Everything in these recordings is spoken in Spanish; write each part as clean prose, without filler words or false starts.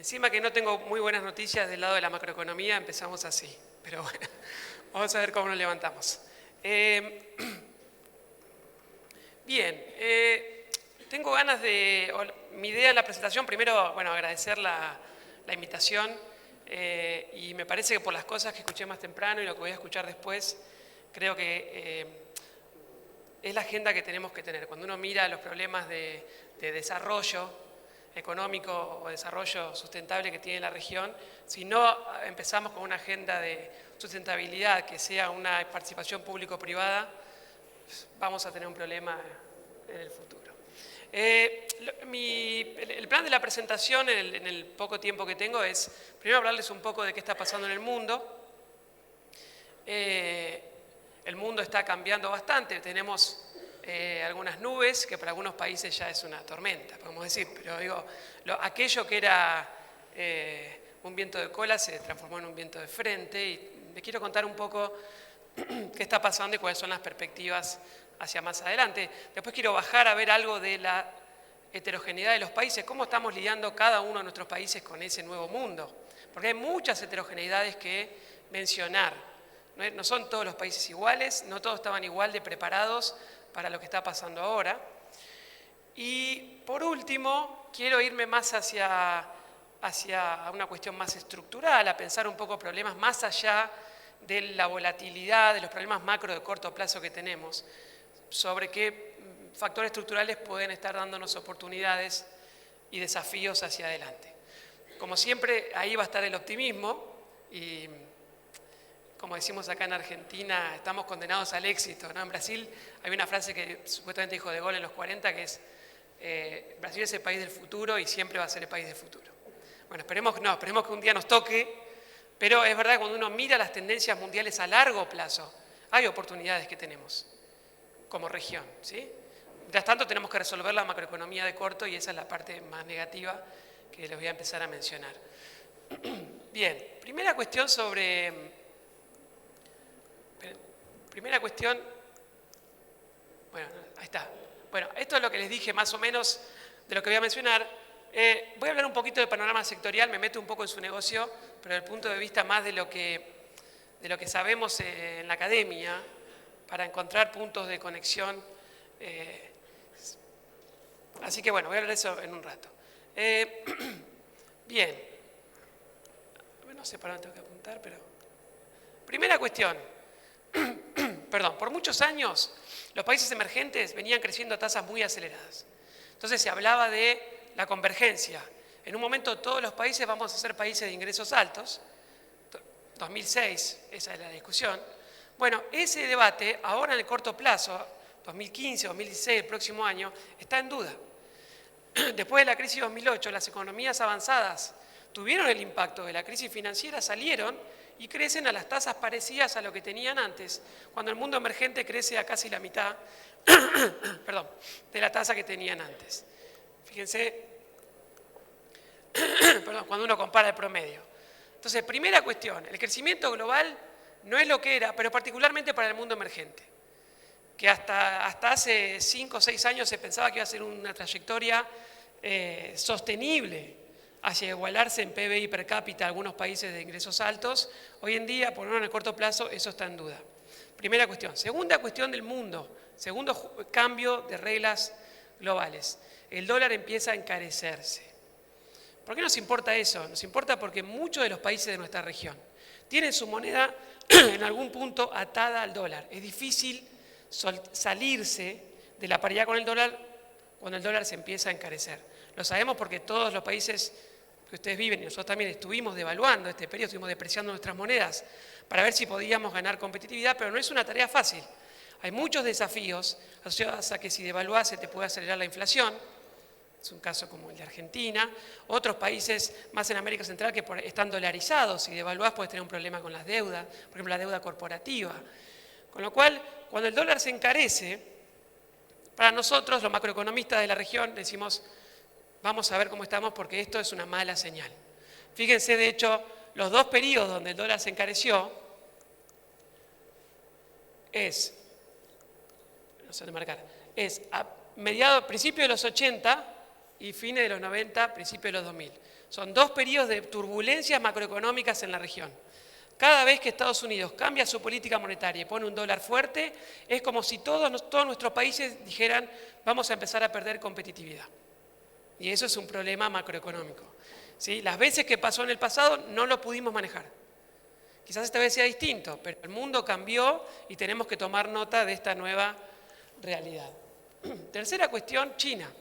Encima que no tengo muy buenas noticias del lado de la macroeconomía, empezamos así. Pero bueno, vamos a ver cómo nos levantamos. Bien, tengo ganas de... Mi idea en la presentación, primero, bueno, agradecer la invitación y me parece que por las cosas que escuché más temprano y lo que voy a escuchar después, creo que es la agenda que tenemos que tener. Cuando uno mira los problemas de desarrollo económico o desarrollo sustentable que tiene la región, si no empezamos con una agenda de sustentabilidad que sea una participación público-privada, vamos a tener un problema en el futuro. El plan de la presentación en el poco tiempo que tengo es primero hablarles un poco de qué está pasando en el mundo. El mundo está cambiando bastante, tenemos algunas nubes, que para algunos países ya es una tormenta, podemos decir, pero digo, aquello que era un viento de cola se transformó en un viento de frente y les quiero contar un poco qué está pasando y cuáles son las perspectivas hacia más adelante. Después quiero bajar a ver algo de la heterogeneidad de los países, cómo estamos lidiando cada uno de nuestros países con ese nuevo mundo, porque hay muchas heterogeneidades que mencionar. No son todos los países iguales, no todos estaban igual de preparados para lo que está pasando ahora. Y por último, quiero irme más hacia una cuestión más estructural, a pensar un poco problemas más allá de la volatilidad, de los problemas macro de corto plazo que tenemos, sobre qué factores estructurales pueden estar dándonos oportunidades y desafíos hacia adelante. Como siempre, ahí va a estar el optimismo y, como decimos acá en Argentina, estamos condenados al éxito, ¿no? En Brasil hay una frase que supuestamente dijo De Gaulle en los 40, que es Brasil es el país del futuro y siempre va a ser el país del futuro. Bueno, esperemos que un día nos toque, pero es verdad que cuando uno mira las tendencias mundiales a largo plazo, hay oportunidades que tenemos como región, ¿sí? Mientras tanto tenemos que resolver la macroeconomía de corto y esa es la parte más negativa que les voy a empezar a mencionar. Bien, primera cuestión, bueno, ahí está. Bueno, esto es lo que les dije más o menos de lo que voy a mencionar. Voy a hablar un poquito del panorama sectorial, me meto un poco en su negocio, pero desde el punto de vista más de lo que sabemos en la academia, para encontrar puntos de conexión. Así que bueno, voy a hablar de eso en un rato. Bien. No sé para dónde tengo que apuntar, pero... Primera cuestión. Perdón, por muchos años los países emergentes venían creciendo a tasas muy aceleradas. Entonces se hablaba de la convergencia. En un momento todos los países vamos a ser países de ingresos altos. 2006, esa es la discusión. Bueno, ese debate ahora en el corto plazo, 2015, 2016, el próximo año, está en duda. Después de la crisis de 2008, las economías avanzadas tuvieron el impacto de la crisis financiera, salieron y crecen a las tasas parecidas a lo que tenían antes, cuando el mundo emergente crece a casi la mitad perdón, de la tasa que tenían antes. Fíjense, perdón, cuando uno compara el promedio. Entonces, primera cuestión, el crecimiento global no es lo que era, pero particularmente para el mundo emergente, que hasta hace 5 o 6 años se pensaba que iba a ser una trayectoria sostenible hacia igualarse en PBI per cápita a algunos países de ingresos altos. Hoy en día, por lo menos en el corto plazo, eso está en duda. Primera cuestión. Segunda cuestión del mundo, segundo cambio de reglas globales. El dólar empieza a encarecerse. ¿Por qué nos importa eso? Nos importa porque muchos de los países de nuestra región tienen su moneda en algún punto atada al dólar. Es difícil salirse de la paridad con el dólar cuando el dólar se empieza a encarecer. Lo sabemos porque todos los países que ustedes viven y nosotros también estuvimos devaluando este periodo, estuvimos depreciando nuestras monedas para ver si podíamos ganar competitividad, pero no es una tarea fácil. Hay muchos desafíos asociados a que si devaluás se te puede acelerar la inflación, es un caso como el de Argentina, otros países más en América Central que están dolarizados, si devaluás puedes tener un problema con las deudas, por ejemplo la deuda corporativa. Con lo cual, cuando el dólar se encarece, para nosotros, los macroeconomistas de la región, decimos, vamos a ver cómo estamos porque esto es una mala señal. Fíjense, de hecho, los dos periodos donde el dólar se encareció a principios de los 80 y fines de los 90, principios de los 2000. Son 2 periodos de turbulencias macroeconómicas en la región. Cada vez que Estados Unidos cambia su política monetaria y pone un dólar fuerte, es como si todos nuestros países dijeran, vamos a empezar a perder competitividad. Y eso es un problema macroeconómico. ¿Sí? Las veces que pasó en el pasado no lo pudimos manejar. Quizás esta vez sea distinto, pero el mundo cambió y tenemos que tomar nota de esta nueva realidad. Tercera cuestión, China.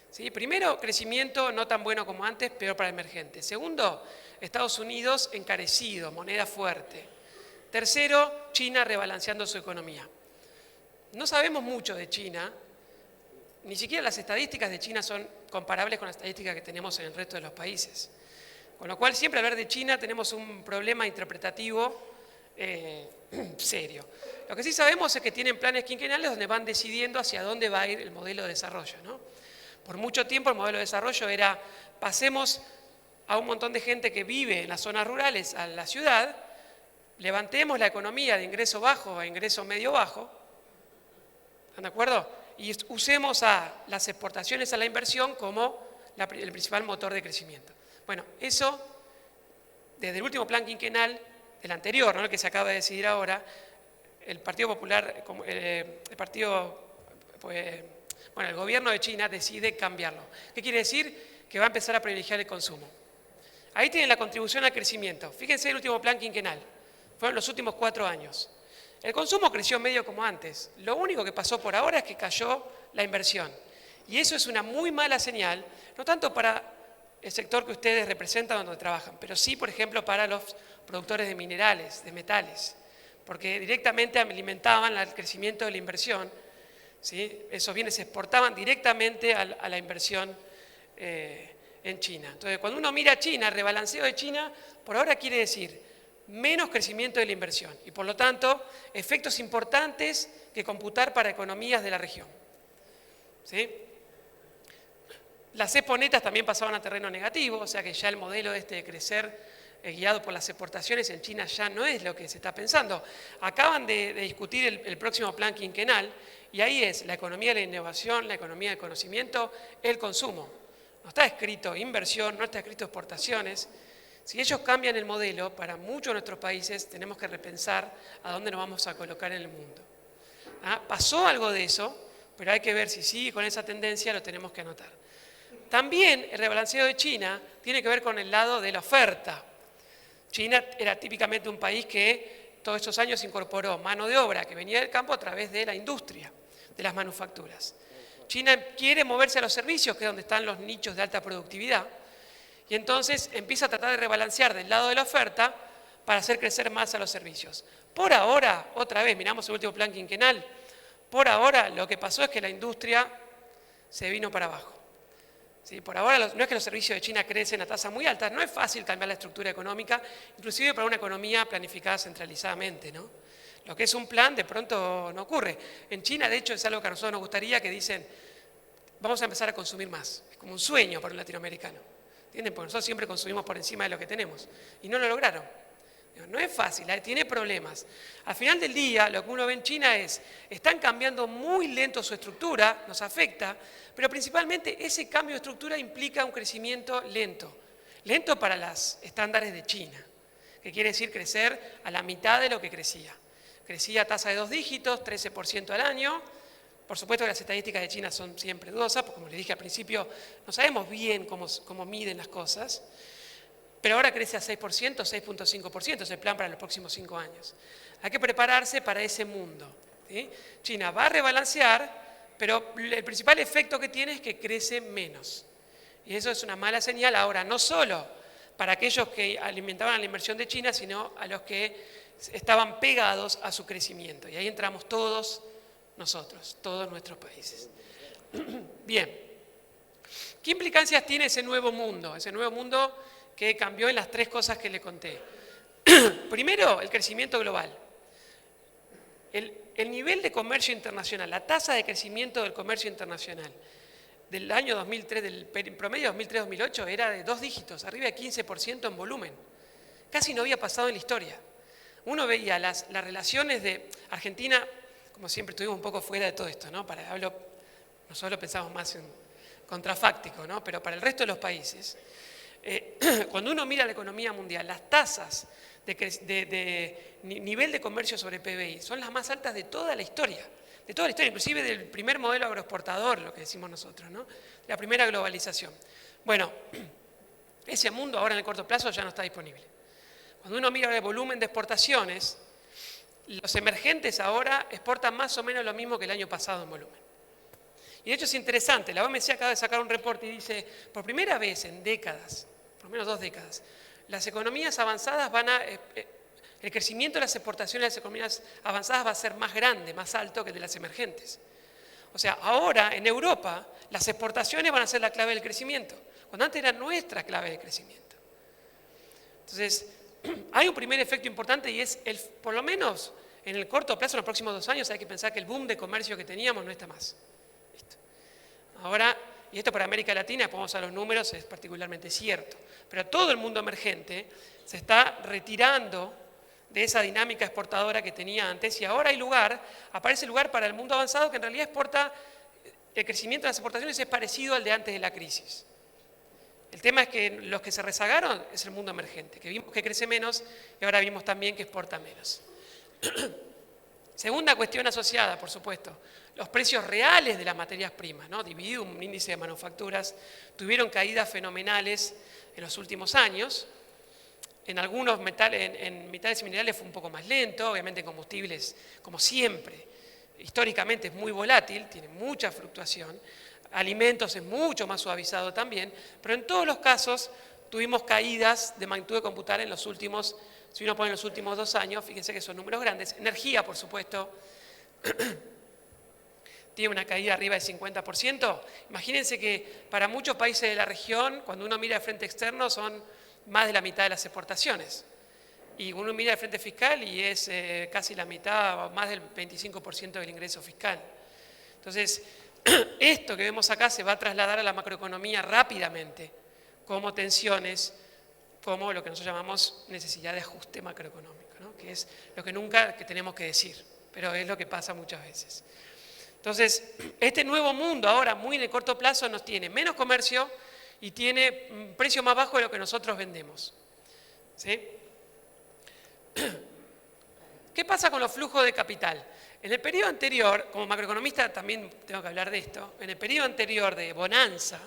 ¿Sí? Primero, crecimiento no tan bueno como antes, peor para emergentes. Segundo, Estados Unidos encarecido, moneda fuerte. Tercero, China rebalanceando su economía. No sabemos mucho de China, ni siquiera las estadísticas de China son comparables con las estadísticas que tenemos en el resto de los países. Con lo cual, siempre al hablar de China tenemos un problema interpretativo serio. Lo que sí sabemos es que tienen planes quinquenales donde van decidiendo hacia dónde va a ir el modelo de desarrollo, ¿no? Por mucho tiempo el modelo de desarrollo era, pasemos a un montón de gente que vive en las zonas rurales a la ciudad, levantemos la economía de ingreso bajo a ingreso medio bajo, ¿están de acuerdo? Y usemos a las exportaciones a la inversión como el principal motor de crecimiento. Bueno, eso, desde el último plan quinquenal, el anterior, ¿no? El que se acaba de decidir ahora, el Partido Popular, el gobierno de China decide cambiarlo. ¿Qué quiere decir? Que va a empezar a privilegiar el consumo. Ahí tienen la contribución al crecimiento. Fíjense el último plan quinquenal. Fueron los últimos 4 años. El consumo creció medio como antes. Lo único que pasó por ahora es que cayó la inversión. Y eso es una muy mala señal, no tanto para el sector que ustedes representan donde trabajan, pero sí, por ejemplo, para los productores de minerales, de metales, porque directamente alimentaban el crecimiento de la inversión. ¿Sí? Esos bienes se exportaban directamente a la inversión en China. Entonces, cuando uno mira a China, el rebalanceo de China, por ahora quiere decir menos crecimiento de la inversión y, por lo tanto, efectos importantes que computar para economías de la región. ¿Sí? Las cepo netas también pasaban a terreno negativo, o sea que ya el modelo de crecer guiado por las exportaciones en China ya no es lo que se está pensando. Acaban de discutir el próximo plan quinquenal y ahí es la economía de la innovación, la economía del conocimiento, el consumo. No está escrito inversión, no está escrito exportaciones. Si ellos cambian el modelo, para muchos de nuestros países tenemos que repensar a dónde nos vamos a colocar en el mundo. ¿Ah? Pasó algo de eso, pero hay que ver si sigue con esa tendencia, lo tenemos que anotar. También el rebalanceo de China tiene que ver con el lado de la oferta. China era típicamente un país que todos estos años incorporó mano de obra que venía del campo a través de la industria, de las manufacturas. China quiere moverse a los servicios, que es donde están los nichos de alta productividad, y entonces empieza a tratar de rebalancear del lado de la oferta para hacer crecer más a los servicios. Por ahora, otra vez, miramos el último plan quinquenal, por ahora lo que pasó es que la industria se vino para abajo. ¿Sí? Por ahora no es que los servicios de China crecen a tasas muy altas, no es fácil cambiar la estructura económica, inclusive para una economía planificada centralizadamente, ¿no? Lo que es un plan de pronto no ocurre. En China, de hecho, es algo que a nosotros nos gustaría, que dicen, vamos a empezar a consumir más. Es como un sueño para un latinoamericano. ¿Entienden? Porque nosotros siempre consumimos por encima de lo que tenemos. Y no lo lograron. No es fácil, tiene problemas. Al final del día, lo que uno ve en China es, están cambiando muy lento su estructura, nos afecta, pero principalmente ese cambio de estructura implica un crecimiento lento. Lento para los estándares de China, que quiere decir crecer a la mitad de lo que crecía. Crecía a tasa de 2 dígitos, 13% al año. Por supuesto que las estadísticas de China son siempre dudosas, porque como les dije al principio, no sabemos bien cómo miden las cosas. Pero ahora crece a 6%, 6.5%, es el plan para los próximos 5 años. Hay que prepararse para ese mundo. ¿Sí? China va a rebalancear, pero el principal efecto que tiene es que crece menos. Y eso es una mala señal ahora, no solo para aquellos que alimentaban la inversión de China, sino a los que estaban pegados a su crecimiento. Y ahí entramos todos nosotros, todos nuestros países. Bien, ¿qué implicancias tiene ese nuevo mundo? Ese nuevo mundo que cambió en las 3 cosas que le conté. Primero, el crecimiento global. El nivel de comercio internacional, la tasa de crecimiento del comercio internacional del año 2003, del promedio 2003-2008, era de 2 dígitos, arriba de 15% en volumen. Casi no había pasado en la historia. Uno veía las relaciones de Argentina, como siempre estuvimos un poco fuera de todo esto, ¿no? Nosotros lo pensamos más en contrafáctico, ¿no? Pero para el resto de los países, Cuando uno mira la economía mundial, las tasas de nivel de comercio sobre PBI son las más altas de toda la historia, inclusive del primer modelo agroexportador, lo que decimos nosotros, ¿no? La primera globalización. Bueno, ese mundo ahora en el corto plazo ya no está disponible. Cuando uno mira el volumen de exportaciones, los emergentes ahora exportan más o menos lo mismo que el año pasado en volumen. Y de hecho es interesante, la OMC acaba de sacar un reporte y dice, por primera vez en décadas, por lo menos 2 décadas, las economías avanzadas el crecimiento de las exportaciones de las economías avanzadas va a ser más grande, más alto que el de las emergentes. O sea, ahora en Europa las exportaciones van a ser la clave del crecimiento, cuando antes era nuestra clave de crecimiento. Entonces, hay un primer efecto importante y es, por lo menos en el corto plazo, en los próximos 2 años, hay que pensar que el boom de comercio que teníamos no está más. Listo. Ahora, y esto para América Latina, después vamos a los números, es particularmente cierto, pero todo el mundo emergente se está retirando de esa dinámica exportadora que tenía antes y ahora aparece lugar para el mundo avanzado que en realidad el crecimiento de las exportaciones es parecido al de antes de la crisis. El tema es que los que se rezagaron es el mundo emergente, que vimos que crece menos y ahora vimos también que exporta menos. Segunda cuestión asociada, por supuesto, los precios reales de las materias primas, ¿no? Dividido un índice de manufacturas, tuvieron caídas fenomenales en los últimos años. En algunos metales, en metales y minerales fue un poco más lento, obviamente en combustibles, como siempre, históricamente es muy volátil, tiene mucha fluctuación. Alimentos es mucho más suavizado también, pero en todos los casos tuvimos caídas de magnitud de computar en los últimos, si uno pone los últimos 2 años, fíjense que son números grandes. Energía, por supuesto, tiene una caída arriba del 50%. Imagínense que para muchos países de la región, cuando uno mira el frente externo, son más de la mitad de las exportaciones. Y uno mira el frente fiscal y es casi la mitad, más del 25% del ingreso fiscal. Entonces, esto que vemos acá se va a trasladar a la macroeconomía rápidamente, como tensiones, como lo que nosotros llamamos necesidad de ajuste macroeconómico, ¿no? Que es lo que nunca tenemos que decir, pero es lo que pasa muchas veces. Entonces, este nuevo mundo ahora, muy en el corto plazo, nos tiene menos comercio y tiene un precio más bajo de lo que nosotros vendemos. ¿Sí? ¿Qué pasa con los flujos de capital? En el periodo anterior, como macroeconomista también tengo que hablar de esto, en el periodo anterior de bonanza,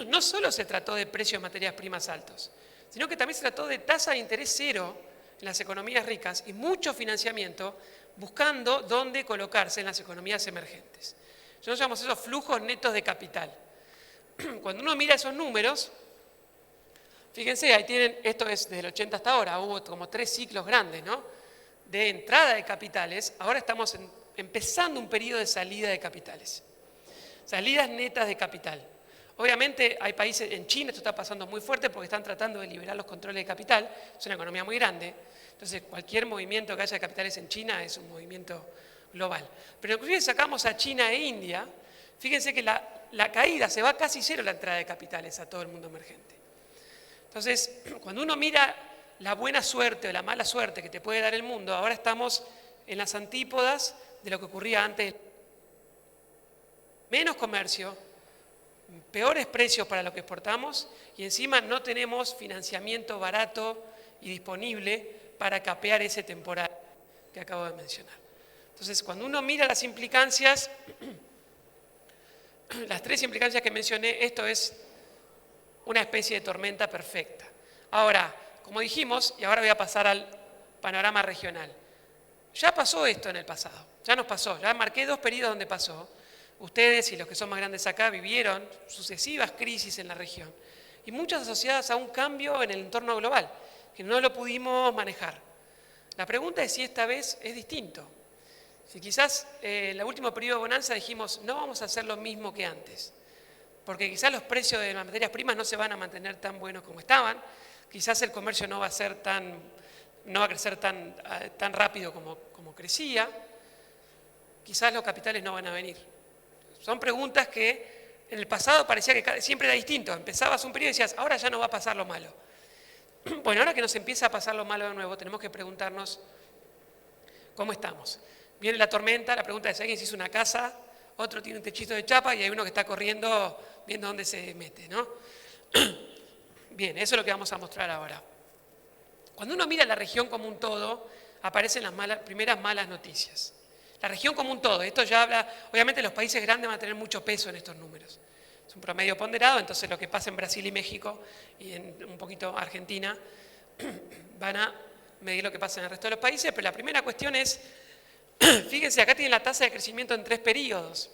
no solo se trató de precios de materias primas altos, sino que también se trató de tasa de interés cero en las economías ricas y mucho financiamiento buscando dónde colocarse en las economías emergentes. Nosotros llamamos esos flujos netos de capital. Cuando uno mira esos números, fíjense, ahí tienen, esto es desde el 80 hasta ahora, hubo como 3 ciclos grandes, ¿no? De entrada de capitales, ahora estamos empezando un periodo de salida de capitales. Salidas netas de capital. Obviamente hay países, en China esto está pasando muy fuerte porque están tratando de liberar los controles de capital, es una economía muy grande, entonces cualquier movimiento que haya de capitales en China es un movimiento global. Pero inclusive sacamos a China e India, fíjense que la caída se va casi cero la entrada de capitales a todo el mundo emergente. Entonces, cuando uno mira la buena suerte o la mala suerte que te puede dar el mundo, ahora estamos en las antípodas de lo que ocurría antes. Menos comercio, peores precios para lo que exportamos y encima no tenemos financiamiento barato y disponible para capear ese temporal que acabo de mencionar. Entonces, cuando uno mira las implicancias, las 3 implicancias que mencioné, esto es una especie de tormenta perfecta. Ahora, como dijimos, y ahora voy a pasar al panorama regional, ya pasó esto en el pasado, ya nos pasó, ya marqué 2 periodos donde pasó. Ustedes y los que son más grandes acá vivieron sucesivas crisis en la región y muchas asociadas a un cambio en el entorno global, que no lo pudimos manejar. La pregunta es si esta vez es distinto. Si quizás en el último periodo de bonanza dijimos, no vamos a hacer lo mismo que antes, porque quizás los precios de las materias primas no se van a mantener tan buenos como estaban, quizás el comercio no va a crecer tan rápido como crecía, quizás los capitales no van a venir. Son preguntas que en el pasado parecía que siempre era distinto. Empezabas un periodo y decías, ahora ya no va a pasar lo malo. Bueno, ahora que nos empieza a pasar lo malo de nuevo, tenemos que preguntarnos cómo estamos. Viene la tormenta, la pregunta es, alguien se hizo una casa, otro tiene un techito de chapa y hay uno que está corriendo viendo dónde se mete, ¿no? Bien, eso es lo que vamos a mostrar ahora. Cuando uno mira la región como un todo, aparecen las primeras malas noticias. La región como un todo, esto ya habla, obviamente los países grandes van a tener mucho peso en estos números. Es un promedio ponderado, entonces lo que pasa en Brasil y México y en un poquito Argentina van a medir lo que pasa en el resto de los países, pero la primera cuestión es, fíjense, acá tienen la tasa de crecimiento en 3 periodos.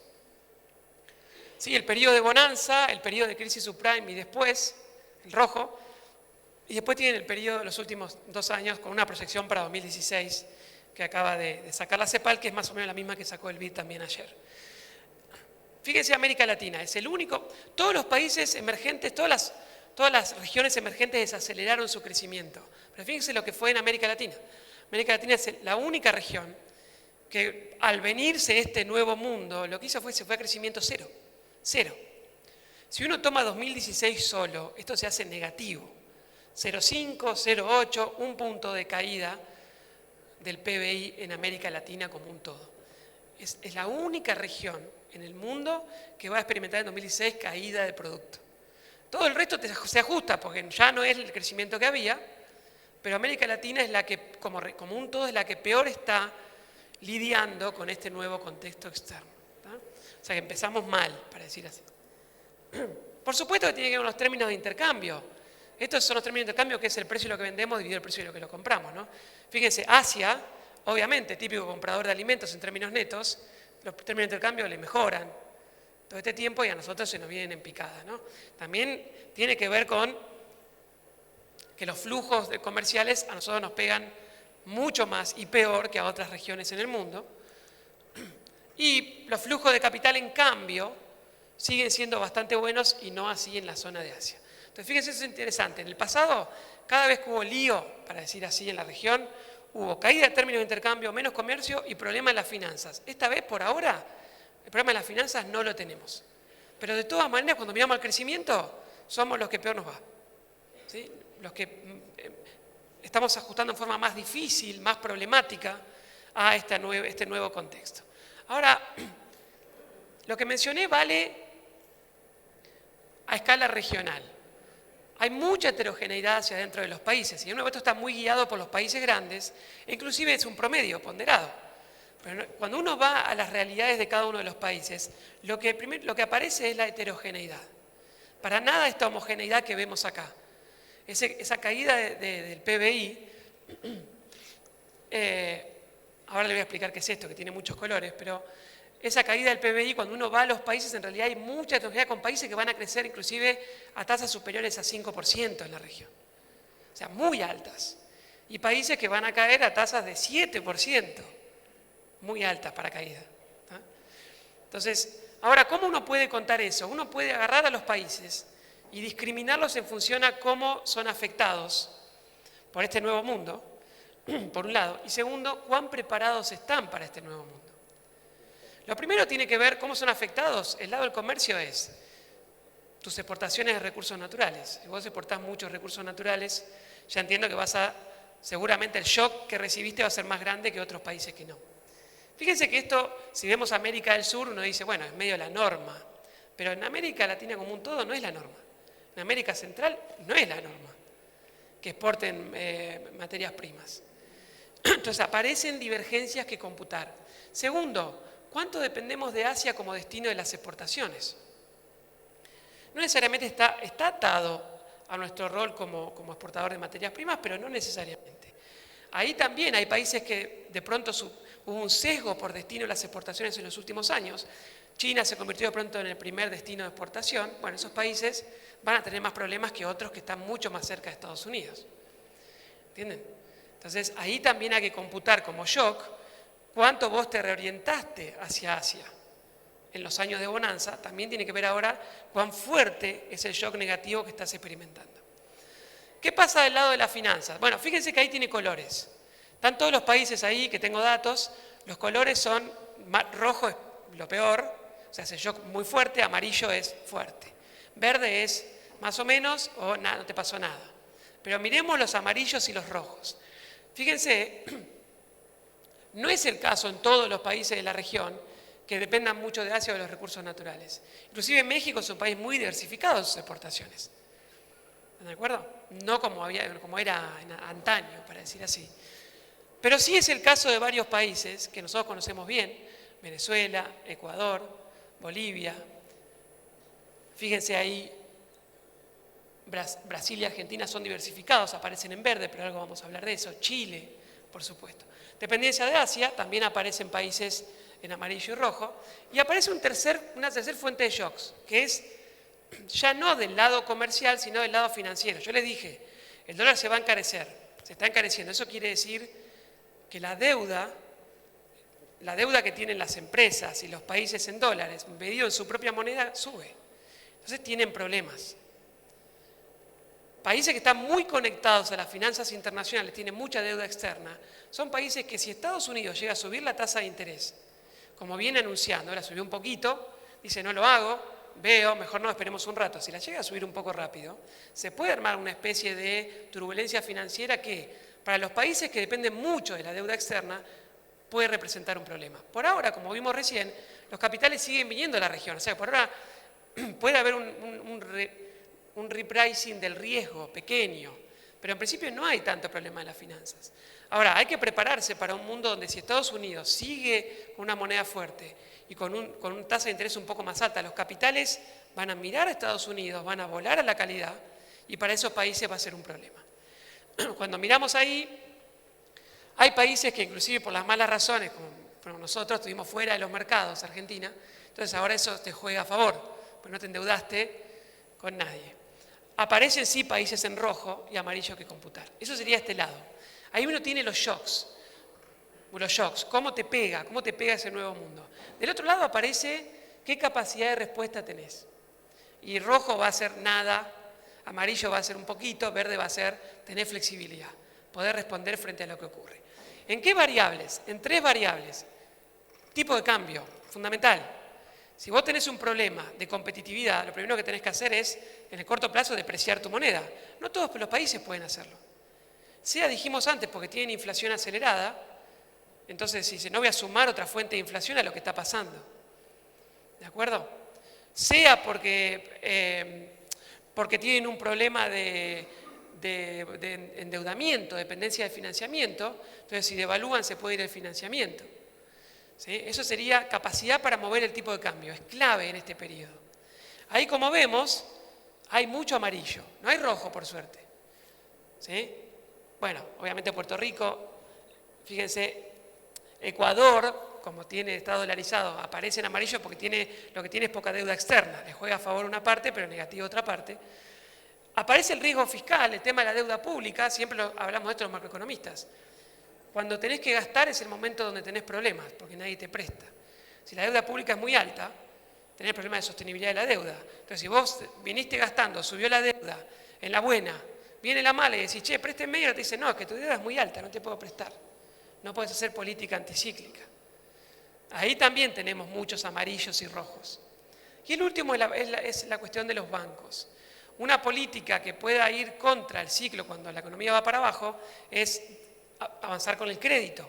¿Sí? El periodo de bonanza, el periodo de crisis subprime y después, el rojo, y después tienen el periodo de los últimos 2 años con una proyección para 2016 que acaba de sacar la CEPAL, que es más o menos la misma que sacó el BID también ayer. Fíjense, América Latina es el único, todos los países emergentes, todas las regiones emergentes desaceleraron su crecimiento. Pero fíjense lo que fue en América Latina. América Latina es la única región que al venirse este nuevo mundo, lo que hizo se fue a crecimiento cero. Cero. Si uno toma 2016 solo, esto se hace negativo. 0,5, 0,8, un punto de caída del PBI en América Latina como un todo. Es la única región en el mundo que va a experimentar en 2016 caída de producto. Todo el resto se ajusta porque ya no es el crecimiento que había, pero América Latina es la que, como un todo, es la que peor está lidiando con este nuevo contexto externo. ¿Tá? O sea que empezamos mal, para decir así. Por supuesto que tiene que ver con los términos de intercambio. Estos son los términos de intercambio, que es el precio de lo que vendemos dividido el precio de lo que lo compramos, ¿no? Fíjense, Asia, obviamente, típico comprador de alimentos en términos netos, los términos de intercambio le mejoran todo este tiempo y a nosotros se nos vienen en picada, ¿no? También tiene que ver con que los flujos comerciales a nosotros nos pegan mucho más y peor que a otras regiones en el mundo. Y los flujos de capital, en cambio, siguen siendo bastante buenos y no así en la zona de Asia. Entonces, fíjense, eso es interesante. En el pasado, cada vez que hubo lío, para decir así, en la región, hubo caída de términos de intercambio, menos comercio y problema en las finanzas. Esta vez, por ahora, el problema de las finanzas no lo tenemos. Pero de todas maneras, cuando miramos al crecimiento, somos los que peor nos va. ¿Sí? Los que estamos ajustando en forma más difícil, más problemática a este nuevo contexto. Ahora, lo que mencioné vale a escala regional. Hay mucha heterogeneidad hacia dentro de los países y esto está muy guiado por los países grandes, e inclusive es un promedio ponderado. Pero cuando uno va a las realidades de cada uno de los países, lo que aparece es la heterogeneidad. Para nada esta homogeneidad que vemos acá. Esa caída del PBI, ahora le voy a explicar qué es esto, que tiene muchos colores, pero esa caída del PBI, cuando uno va a los países, en realidad hay mucha heterogeneidad con países que van a crecer inclusive a tasas superiores a 5% en la región. O sea, muy altas. Y países que van a caer a tasas de 7%, muy altas para caída. ¿Tá? Entonces, ahora, ¿cómo uno puede contar eso? Uno puede agarrar a los países y discriminarlos en función a cómo son afectados por este nuevo mundo, por un lado, y segundo, cuán preparados están para este nuevo mundo. Lo primero tiene que ver cómo son afectados. El lado del comercio es tus exportaciones de recursos naturales. Si vos exportás muchos recursos naturales, ya entiendo que seguramente el shock que recibiste va a ser más grande que otros países que no. Fíjense que esto, si vemos América del Sur, uno dice, bueno, es medio la norma, pero en América Latina como un todo no es la norma. En América Central no es la norma que exporten materias primas. Entonces aparecen divergencias que computar. Segundo, ¿cuánto dependemos de Asia como destino de las exportaciones? No necesariamente está atado a nuestro rol como exportador de materias primas, pero no necesariamente. Ahí también hay países que de pronto hubo un sesgo por destino de las exportaciones en los últimos años. China se convirtió de pronto en el primer destino de exportación. Bueno, esos países van a tener más problemas que otros que están mucho más cerca de Estados Unidos. ¿Entienden? Entonces, ahí también hay que computar como shock cuánto vos te reorientaste hacia Asia en los años de bonanza. También tiene que ver ahora cuán fuerte es el shock negativo que estás experimentando. ¿Qué pasa del lado de las finanzas? Bueno, fíjense que ahí tiene colores. Están todos los países ahí que tengo datos. Los colores son, rojo es lo peor, o sea, ese shock muy fuerte, amarillo es fuerte. Verde es más o menos o nada, no te pasó nada. Pero miremos los amarillos y los rojos. Fíjense, no es el caso en todos los países de la región que dependan mucho de Asia o de los recursos naturales. Inclusive México es un país muy diversificado en sus exportaciones. ¿De acuerdo? No como era antaño, para decir así. Pero sí es el caso de varios países que nosotros conocemos bien: Venezuela, Ecuador, Bolivia. Fíjense ahí, Brasil y Argentina son diversificados, aparecen en verde, pero algo vamos a hablar de eso. Chile, por supuesto. Dependencia de Asia, también aparecen países en amarillo y rojo. Y aparece una tercera fuente de shocks, que es ya no del lado comercial, sino del lado financiero. Yo les dije, el dólar se va a encarecer, se está encareciendo. Eso quiere decir que la deuda que tienen las empresas y los países en dólares, medido en su propia moneda, sube. Entonces tienen problemas. Países que están muy conectados a las finanzas internacionales, tienen mucha deuda externa, son países que si Estados Unidos llega a subir la tasa de interés, como viene anunciando, ahora subió un poquito, dice no lo hago, veo, mejor no, esperemos un rato. Si la llega a subir un poco rápido, se puede armar una especie de turbulencia financiera que, para los países que dependen mucho de la deuda externa, puede representar un problema. Por ahora, como vimos recién, los capitales siguen viniendo a la región. O sea, por ahora puede haber un repricing del riesgo pequeño, pero en principio no hay tanto problema en las finanzas. Ahora, hay que prepararse para un mundo donde si Estados Unidos sigue con una moneda fuerte y con una tasa de interés un poco más alta, los capitales van a mirar a Estados Unidos, van a volar a la calidad, y para esos países va a ser un problema. Cuando miramos ahí, hay países que inclusive por las malas razones, como nosotros estuvimos fuera de los mercados, Argentina, entonces ahora eso te juega a favor, pues no te endeudaste con nadie. Aparecen sí países en rojo y amarillo que computar. Eso sería este lado. Ahí uno tiene los shocks. ¿Cómo te pega ese nuevo mundo? Del otro lado aparece qué capacidad de respuesta tenés. Y rojo va a ser nada, amarillo va a ser un poquito, verde va a ser tener flexibilidad, poder responder frente a lo que ocurre. ¿En qué variables? En 3 variables. Tipo de cambio, fundamental. Si vos tenés un problema de competitividad, lo primero que tenés que hacer es, en el corto plazo, depreciar tu moneda. No todos los países pueden hacerlo. Sea, dijimos antes, porque tienen inflación acelerada, entonces si no voy a sumar otra fuente de inflación a lo que está pasando. ¿De acuerdo? Sea porque tienen un problema de endeudamiento, dependencia de financiamiento, entonces si devalúan se puede ir el financiamiento. ¿Sí? Eso sería capacidad para mover el tipo de cambio, es clave en este periodo. Ahí, como vemos, hay mucho amarillo, no hay rojo por suerte. ¿Sí? Bueno, obviamente Puerto Rico, fíjense, Ecuador, como está dolarizado, aparece en amarillo porque lo que tiene es poca deuda externa, le juega a favor una parte, pero negativo otra parte. Aparece el riesgo fiscal, el tema de la deuda pública, siempre hablamos de esto los macroeconomistas. Cuando tenés que gastar es el momento donde tenés problemas, porque nadie te presta. Si la deuda pública es muy alta, tenés problemas de sostenibilidad de la deuda. Entonces, si vos viniste gastando, subió la deuda, en la buena, viene la mala y decís, che, présteme, y te dice, no, es que tu deuda es muy alta, no te puedo prestar. No puedes hacer política anticíclica. Ahí también tenemos muchos amarillos y rojos. Y el último es la cuestión de los bancos. Una política que pueda ir contra el ciclo cuando la economía va para abajo es avanzar con el crédito.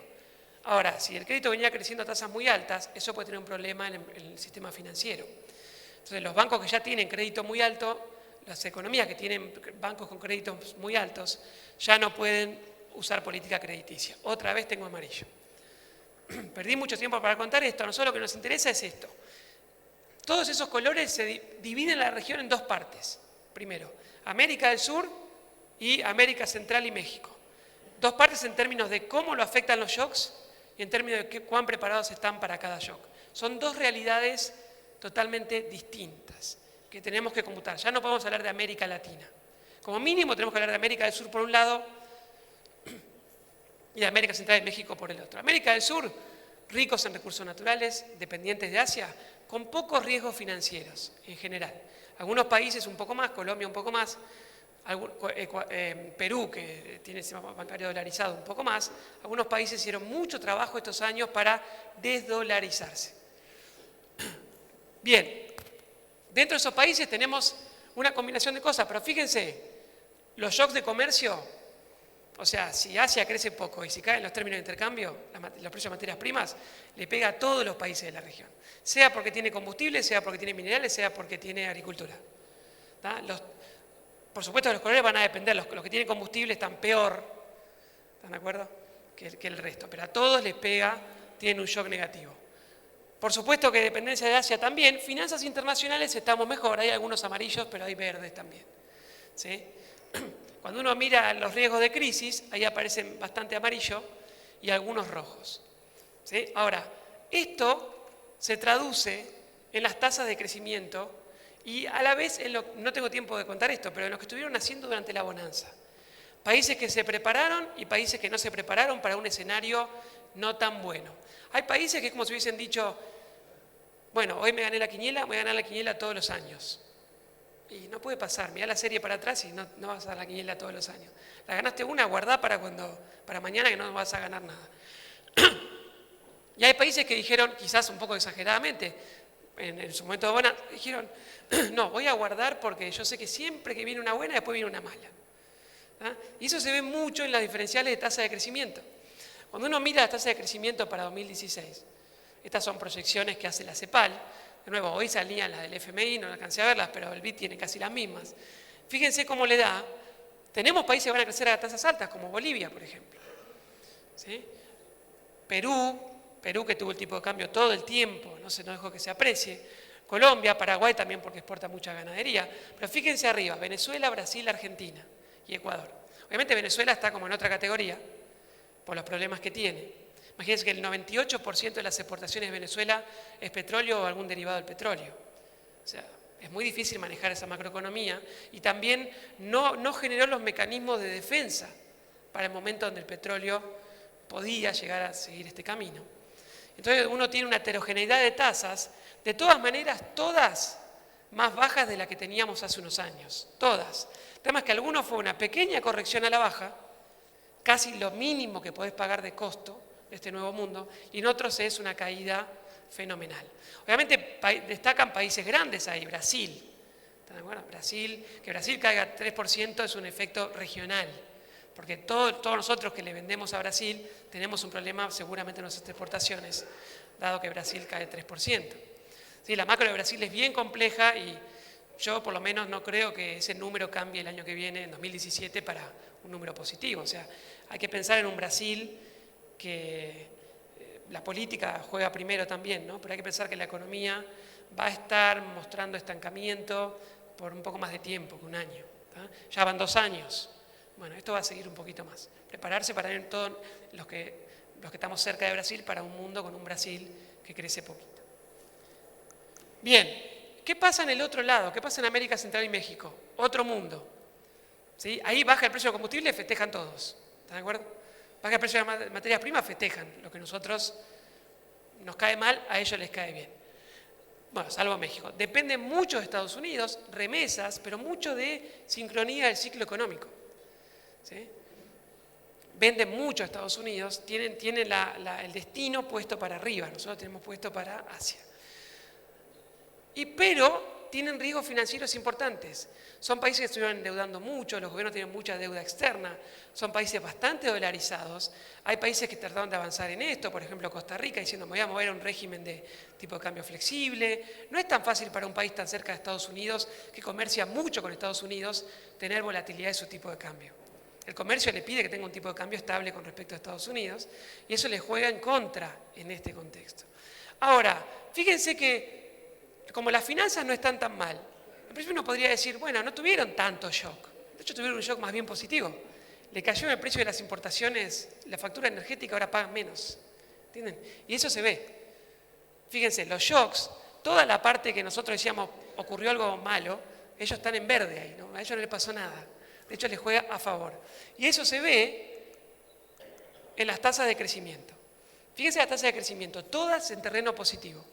Ahora, si el crédito venía creciendo a tasas muy altas, eso puede tener un problema en el sistema financiero. Entonces, los bancos que ya tienen crédito muy alto, las economías que tienen bancos con créditos muy altos, ya no pueden usar política crediticia. Otra vez tengo amarillo. Perdí mucho tiempo para contar esto, nosotros lo que nos interesa es esto. Todos esos colores se dividen la región en 2 partes. Primero, América del Sur y América Central y México. 2 partes en términos de cómo lo afectan los shocks y en términos de cuán preparados están para cada shock. Son 2 realidades totalmente distintas que tenemos que computar. Ya no podemos hablar de América Latina. Como mínimo tenemos que hablar de América del Sur por un lado y de América Central y México por el otro. América del Sur, ricos en recursos naturales, dependientes de Asia, con pocos riesgos financieros en general. Algunos países un poco más, Colombia un poco más, Perú, que tiene el sistema bancario dolarizado, un poco más. Algunos países hicieron mucho trabajo estos años para desdolarizarse. Bien, dentro de esos países tenemos una combinación de cosas, pero fíjense, los shocks de comercio, o sea, si Asia crece poco y si caen los términos de intercambio, los precios de materias primas, le pega a todos los países de la región. Sea porque tiene combustible, sea porque tiene minerales, sea porque tiene agricultura. Por supuesto que los colores van a depender, los que tienen combustible están peor, ¿están de acuerdo?, que el resto, pero a todos les pega, tienen un shock negativo. Por supuesto que dependencia de Asia también, finanzas internacionales estamos mejor, hay algunos amarillos, pero hay verdes también, ¿sí? Cuando uno mira los riesgos de crisis, ahí aparecen bastante amarillo y algunos rojos, ¿sí? Ahora, esto se traduce en las tasas de crecimiento y a la vez, no tengo tiempo de contar esto, pero en lo que estuvieron haciendo durante la bonanza. Países que se prepararon y países que no se prepararon para un escenario no tan bueno. Hay países que es como si hubiesen dicho, bueno, hoy me gané la quiniela, voy a ganar la quiniela todos los años. Y no puede pasar, mirá la serie para atrás y no vas a dar la quiniela todos los años. La ganaste una, guardá para mañana que no vas a ganar nada. Y hay países que dijeron, quizás un poco exageradamente, en su momento de bonanza, dijeron, no, voy a guardar porque yo sé que siempre que viene una buena, después viene una mala. ¿Ah? Y eso se ve mucho en las diferenciales de tasa de crecimiento. Cuando uno mira las tasas de crecimiento para 2016, estas son proyecciones que hace la CEPAL, de nuevo, hoy salían las del FMI, no alcancé a verlas, pero el BID tiene casi las mismas. Fíjense cómo le da, tenemos países que van a crecer a tasas altas, como Bolivia, por ejemplo. ¿Sí? Perú que tuvo el tipo de cambio todo el tiempo, no dejó que se aprecie. Colombia, Paraguay también porque exporta mucha ganadería. Pero fíjense arriba, Venezuela, Brasil, Argentina y Ecuador. Obviamente Venezuela está como en otra categoría por los problemas que tiene. Imagínense que el 98% de las exportaciones de Venezuela es petróleo o algún derivado del petróleo. O sea, es muy difícil manejar esa macroeconomía y también no generó los mecanismos de defensa para el momento donde el petróleo podía llegar a seguir este camino. Entonces uno tiene una heterogeneidad de tasas, de todas maneras, todas más bajas de las que teníamos hace unos años, todas. El tema es que algunos fue una pequeña corrección a la baja, casi lo mínimo que podés pagar de costo de este nuevo mundo, y en otros es una caída fenomenal. Obviamente destacan países grandes ahí, Brasil. ¿Están de acuerdo? Que Brasil caiga 3% es un efecto regional, porque todos nosotros que le vendemos a Brasil tenemos un problema seguramente en nuestras exportaciones, dado que Brasil cae 3%. Sí, la macro de Brasil es bien compleja y yo por lo menos no creo que ese número cambie el año que viene, en 2017, para un número positivo. O sea, hay que pensar en un Brasil que la política juega primero también, ¿no? Pero hay que pensar que la economía va a estar mostrando estancamiento por un poco más de tiempo, que un año. ¿Tá? Ya van 2 años. Bueno, esto va a seguir un poquito más. Prepararse para ir todos los que estamos cerca de Brasil para un mundo con un Brasil que crece poquito. Bien, ¿qué pasa en el otro lado? ¿Qué pasa en América Central y México? Otro mundo. ¿Sí? Ahí baja el precio del combustible, festejan todos. ¿Están de acuerdo? Baja el precio de las materias primas, festejan. Lo que a nosotros nos cae mal, a ellos les cae bien. Bueno, salvo México. Depende mucho de Estados Unidos, remesas, pero mucho de sincronía del ciclo económico. ¿Sí? Venden mucho a Estados Unidos, tienen el destino puesto para arriba, nosotros tenemos puesto para Asia. Pero tienen riesgos financieros importantes. Son países que estuvieron endeudando mucho, los gobiernos tienen mucha deuda externa, son países bastante dolarizados. Hay países que trataron de avanzar en esto, por ejemplo Costa Rica, diciendo me voy a mover a un régimen de tipo de cambio flexible. No es tan fácil para un país tan cerca de Estados Unidos, que comercia mucho con Estados Unidos, tener volatilidad de su tipo de cambio. El comercio le pide que tenga un tipo de cambio estable con respecto a Estados Unidos y eso le juega en contra en este contexto. Ahora, fíjense que como las finanzas no están tan mal, en principio uno podría decir, bueno, no tuvieron tanto shock. De hecho, tuvieron un shock más bien positivo. Le cayó en el precio de las importaciones, la factura energética ahora pagan menos. ¿Entienden? Y eso se ve. Fíjense, los shocks, toda la parte que nosotros decíamos ocurrió algo malo, ellos están en verde ahí, ¿no? A ellos no les pasó nada. De hecho, les juega a favor. Y eso se ve en las tasas de crecimiento. Fíjense las tasas de crecimiento, todas en terreno positivo.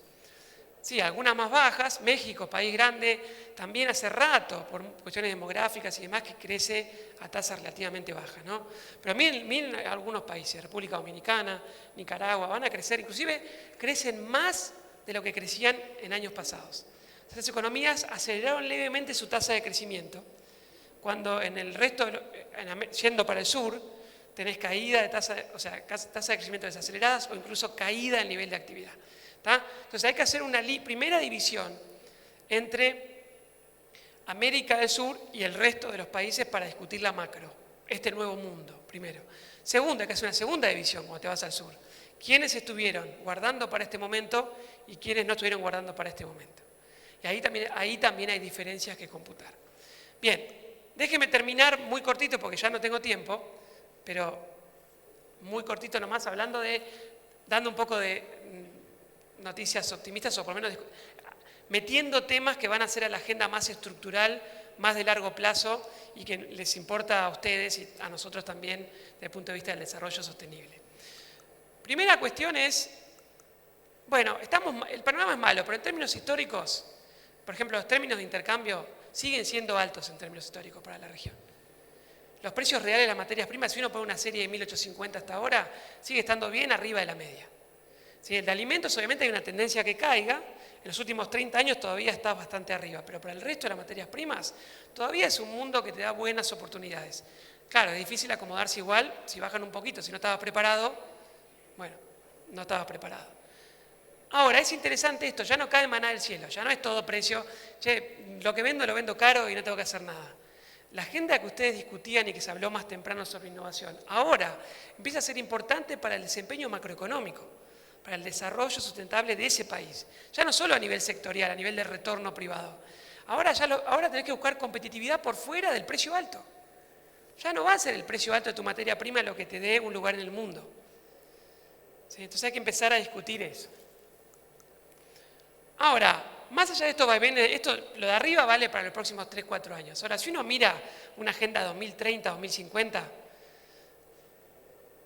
Sí, algunas más bajas. México, país grande, también hace rato, por cuestiones demográficas y demás, que crece a tasas relativamente bajas, ¿no? Pero miren algunos países, República Dominicana, Nicaragua, van a crecer, inclusive crecen más de lo que crecían en años pasados. Las economías aceleraron levemente su tasa de crecimiento, cuando en el resto, yendo para el sur, tenés caída de tasa de crecimiento desaceleradas o incluso caída del nivel de actividad. ¿Tá? Entonces hay que hacer una primera división entre América del Sur y el resto de los países para discutir la macro, este nuevo mundo, primero. Segunda, que es una segunda división cuando te vas al sur. ¿Quiénes estuvieron guardando para este momento y quiénes no estuvieron guardando para este momento? Y ahí también hay diferencias que computar. Bien, déjeme terminar muy cortito porque ya no tengo tiempo, pero muy cortito nomás dando un poco de noticias optimistas o por lo menos metiendo temas que van a ser a la agenda más estructural, más de largo plazo y que les importa a ustedes y a nosotros también desde el punto de vista del desarrollo sostenible. Primera cuestión es, bueno, el panorama es malo, pero en términos históricos, por ejemplo, los términos de intercambio siguen siendo altos en términos históricos para la región. Los precios reales de las materias primas, si uno pone una serie de 1850 hasta ahora, sigue estando bien arriba de la media. ¿Sí? El de alimentos obviamente hay una tendencia a que caiga, en los últimos 30 años todavía está bastante arriba, pero para el resto de las materias primas todavía es un mundo que te da buenas oportunidades. Claro, es difícil acomodarse igual, si bajan un poquito, si no estabas preparado, bueno, no estabas preparado. Ahora, es interesante esto, ya no cae maná del cielo, ya no es todo precio, che, lo que vendo lo vendo caro y no tengo que hacer nada. La agenda que ustedes discutían y que se habló más temprano sobre innovación, ahora empieza a ser importante para el desempeño macroeconómico, para el desarrollo sustentable de ese país. Ya no solo a nivel sectorial, a nivel de retorno privado. Ahora tenés que buscar competitividad por fuera del precio alto. Ya no va a ser el precio alto de tu materia prima lo que te dé un lugar en el mundo. ¿Sí? Entonces hay que empezar a discutir eso. Ahora, más allá de esto, lo de arriba vale para los próximos 3-4 años. Ahora, si uno mira una agenda 2030, 2050,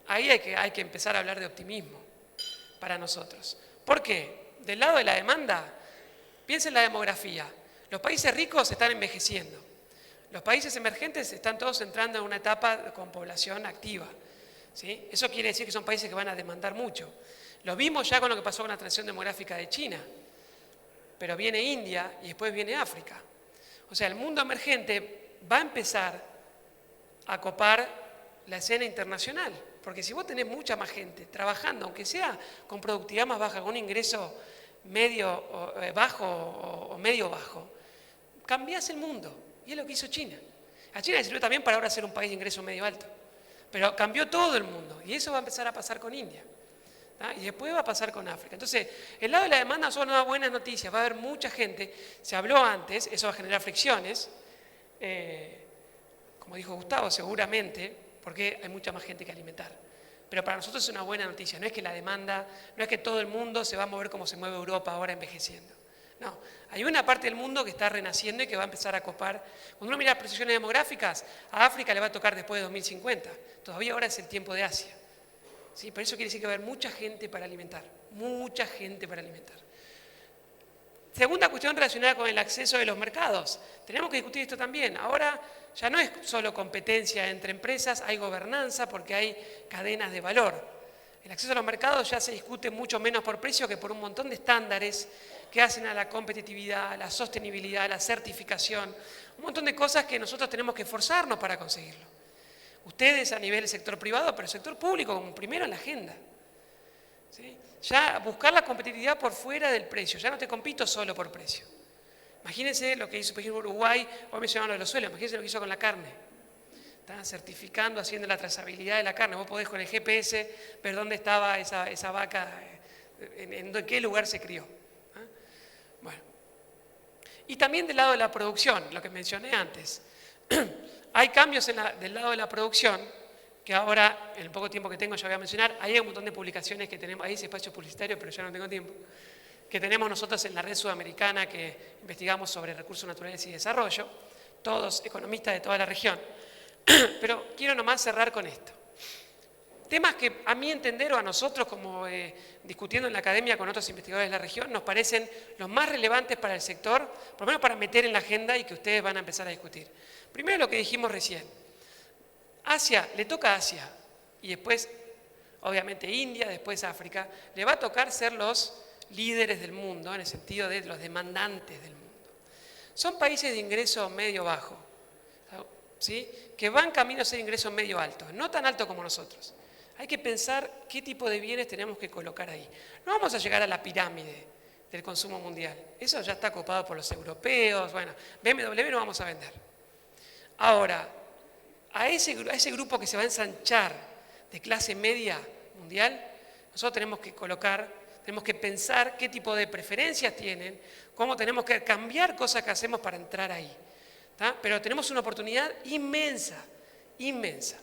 ahí hay que empezar a hablar de optimismo para nosotros. ¿Por qué? Del lado de la demanda, piensen en la demografía. Los países ricos están envejeciendo. Los países emergentes están todos entrando en una etapa con población activa. ¿Sí? Eso quiere decir que son países que van a demandar mucho. Lo vimos ya con lo que pasó con la transición demográfica de China. Pero viene India y después viene África. O sea, el mundo emergente va a empezar a copar la escena internacional. Porque si vos tenés mucha más gente trabajando, aunque sea con productividad más baja, con un ingreso medio bajo o medio bajo, cambiás el mundo. Y es lo que hizo China. A China le sirvió también para ahora ser un país de ingreso medio alto. Pero cambió todo el mundo. Y eso va a empezar a pasar con India. Y después va a pasar con África. Entonces, el lado de la demanda son unas buenas noticias. Va a haber mucha gente. Se habló antes, eso va a generar fricciones. Como dijo Gustavo, seguramente, porque hay mucha más gente que alimentar. Pero para nosotros es una buena noticia. No es que la demanda, no es que todo el mundo se va a mover como se mueve Europa ahora envejeciendo. No, hay una parte del mundo que está renaciendo y que va a empezar a copar. Cuando uno mira las proyecciones demográficas, a África le va a tocar después de 2050. Todavía ahora es el tiempo de Asia. ¿Sí? Por eso quiere decir que va a haber mucha gente para alimentar. Mucha gente para alimentar. Segunda cuestión relacionada con el acceso de los mercados. Tenemos que discutir esto también. Ahora ya no es solo competencia entre empresas, hay gobernanza porque hay cadenas de valor. El acceso a los mercados ya se discute mucho menos por precio que por un montón de estándares que hacen a la competitividad, a la sostenibilidad, a la certificación, un montón de cosas que nosotros tenemos que esforzarnos para conseguirlo. Ustedes a nivel del sector privado, pero el sector público como primero en la agenda. ¿Sí? Ya buscar la competitividad por fuera del precio, ya no te compito solo por precio. Imagínense lo que hizo, por ejemplo, Uruguay, hoy mencionaban lo de los suelos, imagínense lo que hizo con la carne. Estaban certificando, haciendo la trazabilidad de la carne. Vos podés con el GPS ver dónde estaba esa vaca, en qué lugar se crió. Bueno. Y también del lado de la producción, lo que mencioné antes. Hay cambios del lado de la producción, que ahora, en el poco tiempo que tengo, ya voy a mencionar. Ahí hay un montón de publicaciones que tenemos, ahí es espacio publicitario, pero ya no tengo tiempo, que tenemos nosotros en la red sudamericana que investigamos sobre recursos naturales y desarrollo, todos economistas de toda la región. Pero quiero nomás cerrar con esto. Temas que a mi entender o a nosotros, como discutiendo en la academia con otros investigadores de la región, nos parecen los más relevantes para el sector, por lo menos para meter en la agenda y que ustedes van a empezar a discutir. Primero lo que dijimos recién. Asia, le toca a Asia, y después, obviamente, India, después África, le va a tocar ser los líderes del mundo, en el sentido de los demandantes del mundo. Son países de ingreso medio-bajo, ¿sí? Que van camino a ser ingresos medio-altos, no tan alto como nosotros. Hay que pensar qué tipo de bienes tenemos que colocar ahí. No vamos a llegar a la pirámide del consumo mundial. Eso ya está copado por los europeos, bueno, BMW no vamos a vender. Ahora, a ese grupo que se va a ensanchar de clase media mundial, nosotros tenemos que pensar qué tipo de preferencias tienen, cómo tenemos que cambiar cosas que hacemos para entrar ahí. ¿Tá? Pero tenemos una oportunidad inmensa, inmensa.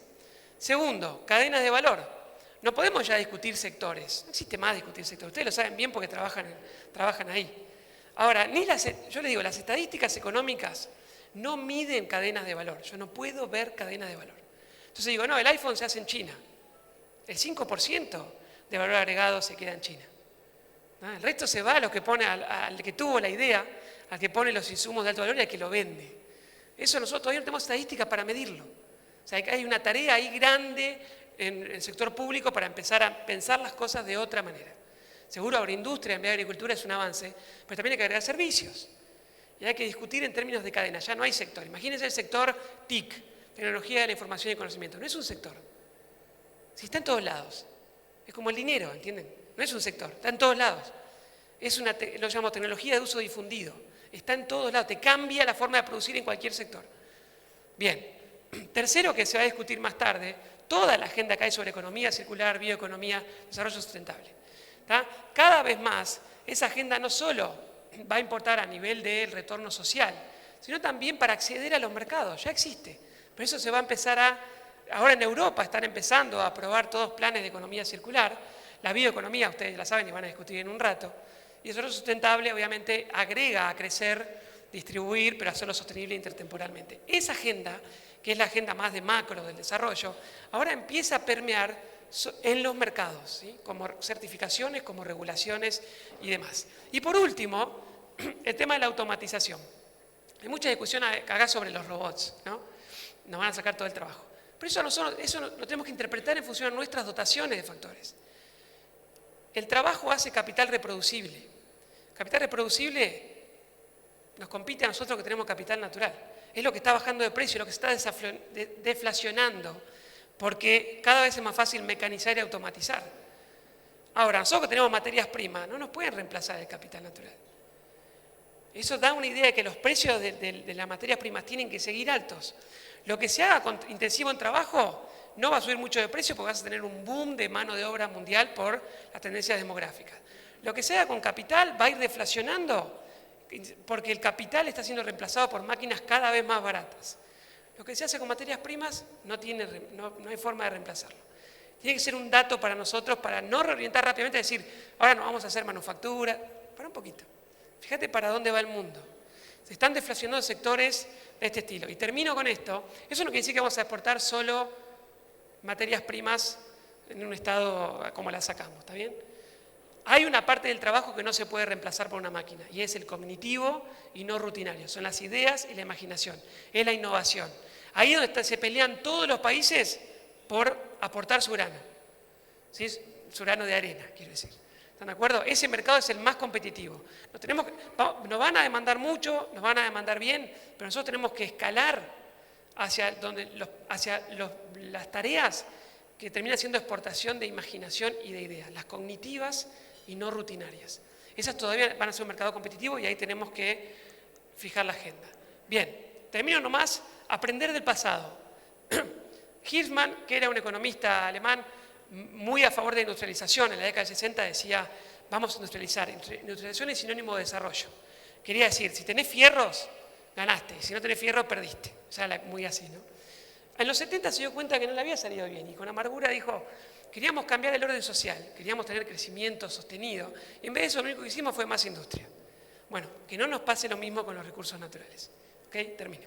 Segundo, cadenas de valor. No podemos ya discutir sectores, no existe más discutir sectores, ustedes lo saben bien porque trabajan ahí. Ahora, yo les digo, las estadísticas económicas no miden cadenas de valor, yo no puedo ver cadenas de valor. Entonces digo, no, el iPhone se hace en China, el 5% de valor agregado se queda en China. ¿No? El resto se va a lo que pone, al que tuvo la idea, al que pone los insumos de alto valor y al que lo vende. Eso nosotros todavía no tenemos estadísticas para medirlo. O sea, hay una tarea ahí grande en el sector público para empezar a pensar las cosas de otra manera. Seguro agroindustria en vez de agricultura es un avance, pero también hay que agregar servicios. Y hay que discutir en términos de cadena, ya no hay sector. Imagínense el sector TIC, Tecnología de la Información y Conocimiento. No es un sector. Si está en todos lados. Es como el dinero, ¿entienden? No es un sector, está en todos lados. Lo llamamos tecnología de uso difundido. Está en todos lados, te cambia la forma de producir en cualquier sector. Bien, tercero que se va a discutir más tarde, toda la agenda que hay sobre economía circular, bioeconomía, desarrollo sustentable. ¿Tá? Cada vez más, esa agenda no solo va a importar a nivel del retorno social, sino también para acceder a los mercados, ya existe. Pero eso se va a empezar ahora en Europa están empezando a aprobar todos planes de economía circular, la bioeconomía, ustedes la saben y van a discutir en un rato, y el desarrollo sustentable obviamente agrega a crecer, distribuir, pero hacerlo sostenible intertemporalmente. Esa agenda, que es la agenda más de macro del desarrollo, ahora empieza a permear en los mercados, ¿sí? Como certificaciones, como regulaciones y demás. Y por último, el tema de la automatización. Hay mucha discusión acá sobre los robots, ¿no? Nos van a sacar todo el trabajo. Pero eso lo tenemos que interpretar en función de nuestras dotaciones de factores. El trabajo hace capital reproducible. Capital reproducible nos compite a nosotros que tenemos capital natural. Es lo que está bajando de precio, lo que se está deflacionando, porque cada vez es más fácil mecanizar y automatizar. Ahora, nosotros que tenemos materias primas, no nos pueden reemplazar el capital natural. Eso da una idea de que los precios de las materias primas tienen que seguir altos. Lo que se haga intensivo en trabajo no va a subir mucho de precio porque vas a tener un boom de mano de obra mundial por las tendencias demográficas. Lo que se haga con capital va a ir deflacionando porque el capital está siendo reemplazado por máquinas cada vez más baratas. Lo que se hace con materias primas no hay forma de reemplazarlo. Tiene que ser un dato para nosotros para no reorientar rápidamente y decir, ahora no vamos a hacer manufactura. Para un poquito. Fíjate para dónde va el mundo. Se están deflacionando sectores de este estilo. Y termino con esto. Eso no quiere decir que vamos a exportar solo materias primas en un estado como las sacamos, ¿está bien? Hay una parte del trabajo que no se puede reemplazar por una máquina y es el cognitivo y no rutinario. Son las ideas y la imaginación. Es la innovación. Ahí es donde se pelean todos los países por aportar su grano. ¿Sí? Su grano de arena, quiero decir. ¿Están de acuerdo? Ese mercado es el más competitivo. Nos van a demandar mucho, nos van a demandar bien, pero nosotros tenemos que escalar hacia las tareas que terminan siendo exportación de imaginación y de ideas, las cognitivas y no rutinarias. Esas todavía van a ser un mercado competitivo y ahí tenemos que fijar la agenda. Bien, termino nomás, aprender del pasado. Hirschman, que era un economista alemán muy a favor de la industrialización, en la década del 60 decía, vamos a industrializar. Industrialización es sinónimo de desarrollo. Quería decir, si tenés fierros, ganaste, y si no tenés fierros, perdiste. O sea, muy así, ¿no? En los 70 se dio cuenta que no le había salido bien y con amargura dijo, queríamos cambiar el orden social, queríamos tener crecimiento sostenido, y en vez de eso lo único que hicimos fue más industria. Bueno, que no nos pase lo mismo con los recursos naturales. ¿Ok? Termino.